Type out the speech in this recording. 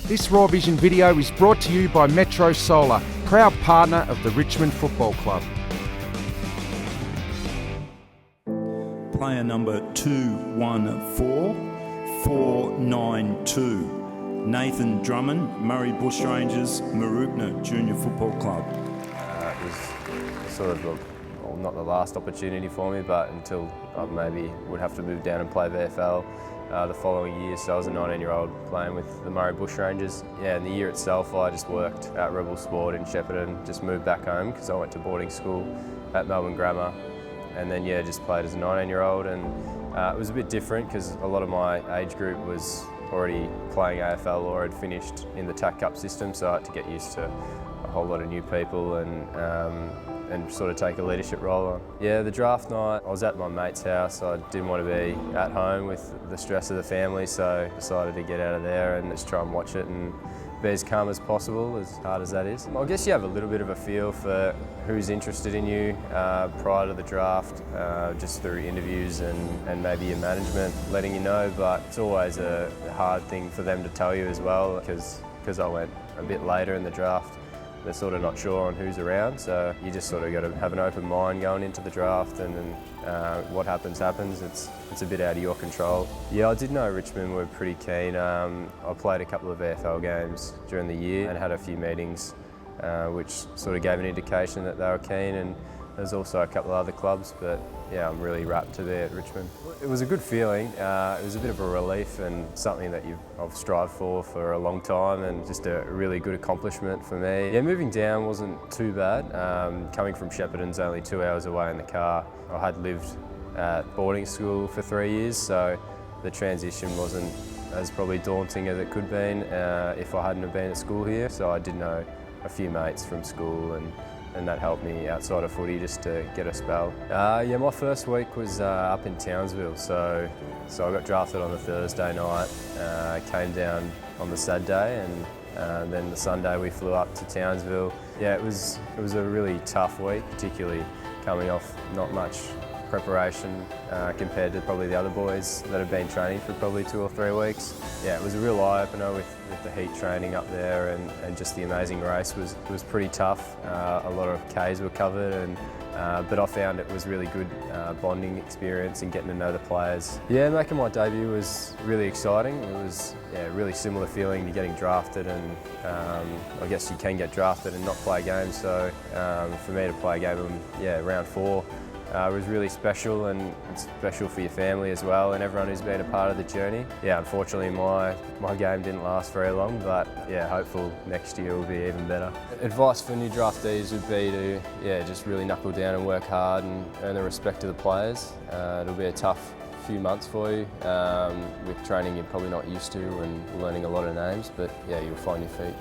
This Raw Vision video is brought to you by Metro Solar, proud partner of the Richmond Football Club. Player number 214492, Nathan Drummond, Murray Bushrangers, Mooroopna Junior Football Club. It was sort of not the last opportunity for me, but until I maybe would have to move down and play VFL the following year. So I was a 19-year-old playing with the Murray Bushrangers. Yeah, in the year itself I just worked at Rebel Sport in Shepparton, just moved back home because I went to boarding school at Melbourne Grammar. And then just played as a 19-year-old, and it was a bit different because a lot of my age group was already playing AFL or had finished in the TAC Cup system, so I had to get used to a whole lot of new people and sort of take a leadership role on. Yeah, the draft night, I was at my mate's house. I didn't want to be at home with the stress of the family, so I decided to get out of there and just try and watch it and be as calm as possible, as hard as that is. I guess you have a little bit of a feel for who's interested in you prior to the draft, just through interviews and maybe your management letting you know, but it's always a hard thing for them to tell you as well, because I went a bit later in the draft. They're sort of not sure on who's around, so you just sort of got to have an open mind going into the draft, and what happens, happens. It's a bit out of your control. Yeah, I did know Richmond were pretty keen. I played a couple of VFL games during the year and had a few meetings which sort of gave an indication that they were keen, and there's also a couple of other clubs, but yeah, I'm really rapt to be at Richmond. It was a good feeling. It was a bit of a relief and something that I've strived for a long time, and just a really good accomplishment for me. Yeah, moving down wasn't too bad. Coming from Shepparton's only 2 hours away in the car. I had lived at boarding school for 3 years, so the transition wasn't as probably daunting as it could have been if I hadn't have been at school here. So I did know a few mates from school, and that helped me outside of footy just to get a spell. Yeah, my first week was up in Townsville, so I got drafted on the Thursday night, came down on the Saturday, and then the Sunday we flew up to Townsville. Yeah, it was a really tough week, particularly coming off not much preparation compared to probably the other boys that have been training for probably 2 or 3 weeks. Yeah, it was a real eye-opener with the heat training up there, and just the amazing race was pretty tough. A lot of Ks were covered, but I found it was really good bonding experience and getting to know the players. Yeah, making my debut was really exciting. It was a really similar feeling to getting drafted, and I guess you can get drafted and not play games, so for me to play a game in round 4 was really special, and it's special for your family as well and everyone who's been a part of the journey. Yeah, unfortunately my game didn't last very long, but yeah, hopeful next year will be even better. Advice for new draftees would be to just really knuckle down and work hard and earn the respect of the players. It'll be a tough few months for you with training you're probably not used to and learning a lot of names, but yeah, you'll find your feet.